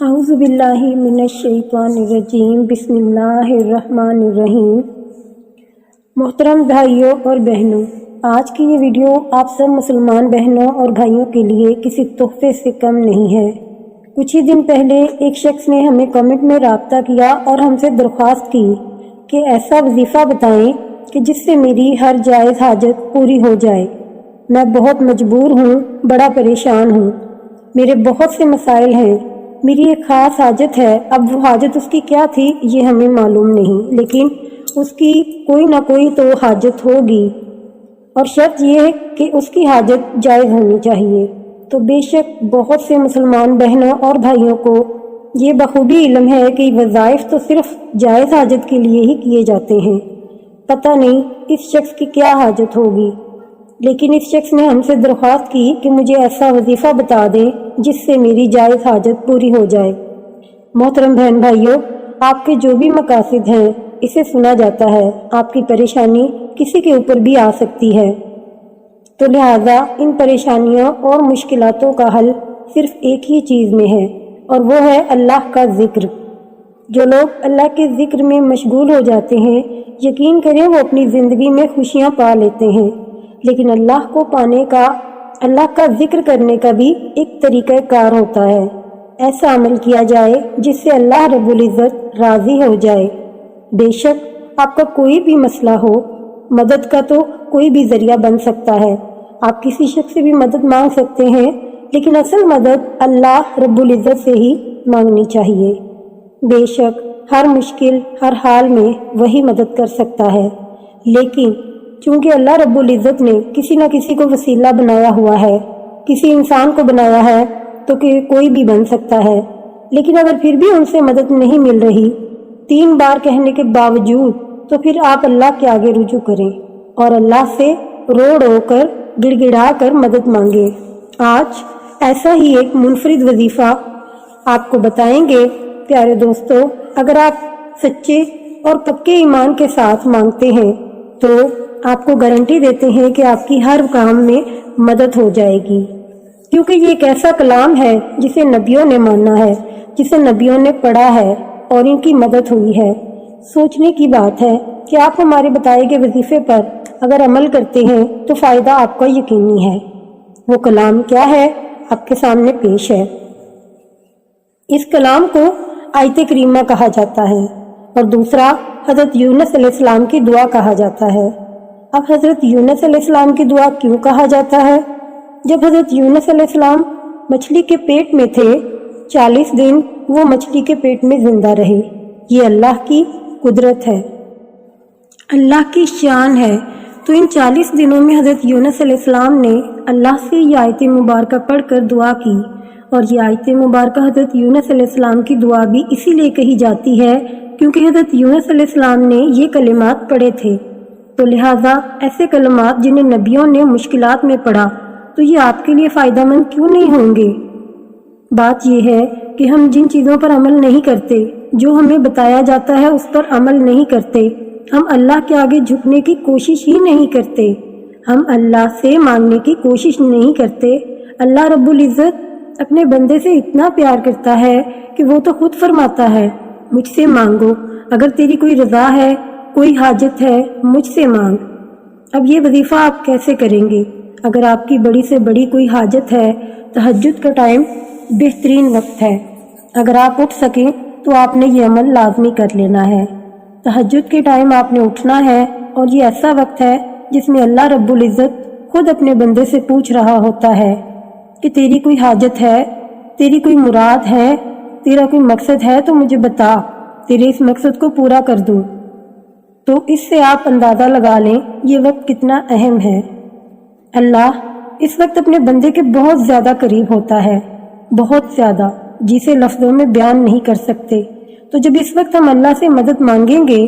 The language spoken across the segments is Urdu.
اعوذ باللہ من الشیطان الرجیم، بسم اللہ الرحمن الرحیم۔ محترم بھائیوں اور بہنوں، آج کی یہ ویڈیو آپ سب مسلمان بہنوں اور بھائیوں کے لیے کسی تحفے سے کم نہیں ہے۔ کچھ ہی دن پہلے ایک شخص نے ہمیں کمنٹ میں رابطہ کیا اور ہم سے درخواست کی کہ ایسا وظیفہ بتائیں کہ جس سے میری ہر جائز حاجت پوری ہو جائے۔ میں بہت مجبور ہوں، بڑا پریشان ہوں، میرے بہت سے مسائل ہیں، میری ایک خاص حاجت ہے۔ اب وہ حاجت اس کی کیا تھی یہ ہمیں معلوم نہیں، لیکن اس کی کوئی نہ کوئی تو حاجت ہوگی، اور شرط یہ ہے کہ اس کی حاجت جائز ہونی چاہیے۔ تو بے شک بہت سے مسلمان بہنوں اور بھائیوں کو یہ بخوبی علم ہے کہ وظائف تو صرف جائز حاجت کے لیے ہی کیے جاتے ہیں۔ پتہ نہیں اس شخص کی کیا حاجت ہوگی، لیکن اس شخص نے ہم سے درخواست کی کہ مجھے ایسا وظیفہ بتا دیں جس سے میری جائز حاجت پوری ہو جائے۔ محترم بہن بھائیوں، آپ کے جو بھی مقاصد ہیں اسے سنا جاتا ہے، آپ کی پریشانی کسی کے اوپر بھی آ سکتی ہے، تو لہٰذا ان پریشانیوں اور مشکلاتوں کا حل صرف ایک ہی چیز میں ہے، اور وہ ہے اللہ کا ذکر۔ جو لوگ اللہ کے ذکر میں مشغول ہو جاتے ہیں، یقین کریں وہ اپنی زندگی میں خوشیاں پا لیتے ہیں۔ لیکن اللہ کو پانے کا، اللہ کا ذکر کرنے کا بھی ایک طریقہ کار ہوتا ہے۔ ایسا عمل کیا جائے جس سے اللہ رب العزت راضی ہو جائے۔ بے شک آپ کا کوئی بھی مسئلہ ہو، مدد کا تو کوئی بھی ذریعہ بن سکتا ہے۔ آپ کسی شخص سے بھی مدد مانگ سکتے ہیں، لیکن اصل مدد اللہ رب العزت سے ہی مانگنی چاہیے۔ بے شک ہر مشکل، ہر حال میں وہی مدد کر سکتا ہے، لیکن چونکہ اللہ رب العزت نے کسی نہ کسی کو وسیلہ بنایا ہوا ہے، کسی انسان کو بنایا ہے تو کہ کوئی بھی بن سکتا ہے، لیکن اگر پھر بھی ان سے مدد نہیں مل رہی 3 بار کہنے کے باوجود، تو پھر آپ اللہ کے آگے رجوع کریں اور اللہ سے رو رو کر، گڑ گڑا کر مدد مانگیں۔ آج ایسا ہی ایک منفرد وظیفہ آپ کو بتائیں گے۔ پیارے دوستو، اگر آپ سچے اور پکے ایمان کے ساتھ مانگتے ہیں تو آپ کو گارنٹی دیتے ہیں کہ آپ کی ہر کام میں مدد ہو جائے گی، کیونکہ یہ ایک ایسا کلام ہے جسے نبیوں نے مانا ہے، جسے نبیوں نے پڑھا ہے اور ان کی مدد ہوئی ہے۔ سوچنے کی بات ہے کہ آپ ہمارے بتائے گئے وظیفے پر اگر عمل کرتے ہیں تو فائدہ آپ کا یقینی ہے۔ وہ کلام کیا ہے آپ کے سامنے پیش ہے۔ اس کلام کو آیت کریمہ کہا جاتا ہے، اور دوسرا حضرت یونس علیہ السلام کی دعا کہا جاتا ہے۔ اب حضرت یونس علیہ السلام کی دعا کیوں کہا جاتا ہے؟ جب حضرت یونس علیہ السلام مچھلی کے پیٹ میں تھے، 40 دن وہ مچھلی کے پیٹ میں زندہ رہے۔ یہ اللہ کی قدرت ہے، اللہ کی شان ہے۔ تو ان 40 دنوں میں حضرت یونس علیہ السلام نے اللہ سے یہ آیت مبارکہ پڑھ کر دعا کی، اور یہ آیت مبارکہ حضرت یونس علیہ السلام کی دعا بھی اسی لیے کہی جاتی ہے کیونکہ حضرت یونس علیہ السلام نے یہ کلمات پڑھے تھے۔ تو لہٰذا ایسے کلمات جنہیں نبیوں نے مشکلات میں پڑھا، تو یہ آپ کے لیے فائدہ مند کیوں نہیں ہوں گے؟ بات یہ ہے کہ ہم جن چیزوں پر عمل نہیں کرتے، جو ہمیں بتایا جاتا ہے اس پر عمل نہیں کرتے، ہم اللہ کے آگے جھکنے کی کوشش ہی نہیں کرتے، ہم اللہ سے مانگنے کی کوشش نہیں کرتے۔ اللہ رب العزت اپنے بندے سے اتنا پیار کرتا ہے کہ وہ تو خود فرماتا ہے، مجھ سے مانگو، اگر تیری کوئی رضا ہے، کوئی حاجت ہے، مجھ سے مانگ۔ اب یہ وظیفہ آپ کیسے کریں گے؟ اگر آپ کی بڑی سے بڑی کوئی حاجت ہے، تہجد کا ٹائم بہترین وقت ہے۔ اگر آپ اٹھ سکیں تو آپ نے یہ عمل لازمی کر لینا ہے۔ تہجد کے ٹائم آپ نے اٹھنا ہے، اور یہ ایسا وقت ہے جس میں اللہ رب العزت خود اپنے بندے سے پوچھ رہا ہوتا ہے کہ تیری کوئی حاجت ہے، تیری کوئی مراد ہے، تیرا کوئی مقصد ہے تو مجھے بتا، تیرے اس مقصد کو پورا کر دوں۔ تو اس سے آپ اندازہ لگا لیں یہ وقت کتنا اہم ہے۔ اللہ اس وقت اپنے بندے کے بہت زیادہ قریب ہوتا ہے، بہت زیادہ، جسے لفظوں میں بیان نہیں کر سکتے۔ تو جب اس وقت ہم اللہ سے مدد مانگیں گے،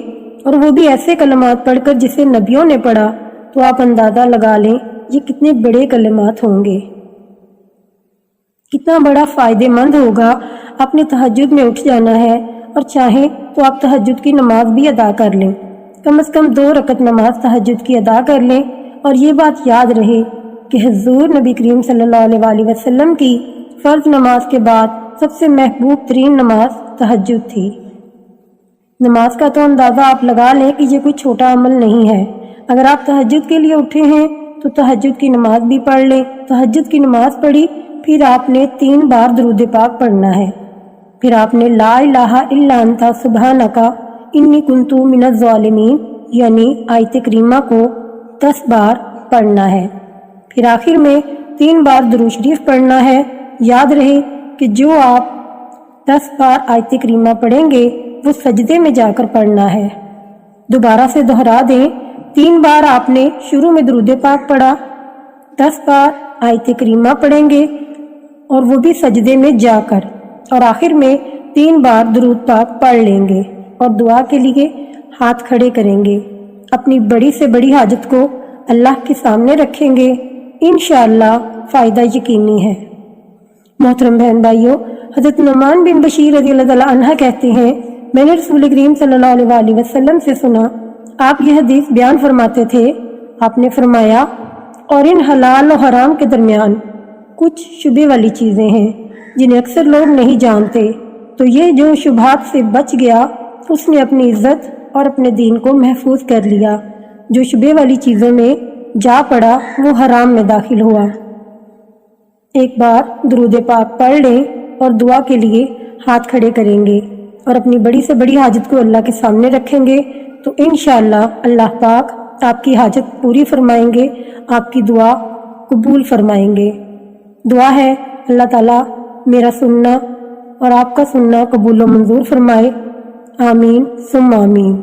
اور وہ بھی ایسے کلمات پڑھ کر جسے نبیوں نے پڑھا، تو آپ اندازہ لگا لیں یہ کتنے بڑے کلمات ہوں گے، کتنا بڑا فائدے مند ہوگا۔ اپنے تہجد میں اٹھ جانا ہے، اور چاہیں تو آپ تہجد کی نماز بھی ادا کر لیں، کم از کم 2 رکعت نماز تہجد کی ادا کر لیں، اور یہ بات یاد رہے کہ حضور نبی کریم صلی اللہ علیہ وسلم کی فرض نماز کے بعد سب سے محبوب ترین نماز تہجد تھی۔ نماز کا تو اندازہ آپ لگا لیں کہ یہ کوئی چھوٹا عمل نہیں ہے۔ اگر آپ تہجد کے لیے اٹھے ہیں تو تہجد کی نماز بھی پڑھ لیں۔ تہجد کی نماز پڑھی، پھر آپ نے 3 بار درود پاک پڑھنا ہے۔ پھر آپ نے لا الہ الا انت سبحانک انی کنت من الظالمین یعنی آیت کریمہ کو 10 بار پڑھنا ہے۔ پھر آخر میں 3 بار درود شریف پڑھنا ہے۔ یاد رہے کہ جو آپ 10 بار آیت کریمہ پڑھیں گے وہ سجدے میں جا کر پڑھنا ہے۔ دوبارہ سے دہرا دیں، 3 بار آپ نے شروع میں درود پاک پڑھا، 10 بار آیت کریمہ پڑھیں گے اور وہ بھی سجدے میں جا کر، اور آخر میں 3 بار درود پاک پڑھ لیں گے اور دعا کے لیے ہاتھ کھڑے کریں گے۔ اپنی بڑی سے بڑی حاجت کو اللہ کے سامنے رکھیں گے، انشاءاللہ فائدہ یقینی ہے۔ محترم بہن بھائیوں، حضرت نعمان بن بشیر رضی اللہ تعالیٰ عنہ کہتے ہیں، میں نے رسول کریم صلی اللہ علیہ وسلم سے سنا، آپ یہ حدیث بیان فرماتے تھے۔ آپ نے فرمایا، اور ان حلال و حرام کے درمیان کچھ شبہ والی چیزیں ہیں جنہیں اکثر لوگ نہیں جانتے، تو یہ جو شبہات سے بچ گیا اس نے اپنی عزت اور اپنے دین کو محفوظ کر لیا، جو شبہ والی چیزوں میں جا پڑا وہ حرام میں داخل ہوا۔ ایک بار درود پاک پڑھ لیں اور دعا کے لیے ہاتھ کھڑے کریں گے اور اپنی بڑی سے بڑی حاجت کو اللہ کے سامنے رکھیں گے تو انشاءاللہ اللہ پاک آپ کی حاجت پوری فرمائیں گے، آپ کی دعا قبول فرمائیں گے۔ دعا ہے اللہ تعالیٰ میرا سننا اور آپ کا سننا قبول و منظور فرمائے، آمین ثم آمین۔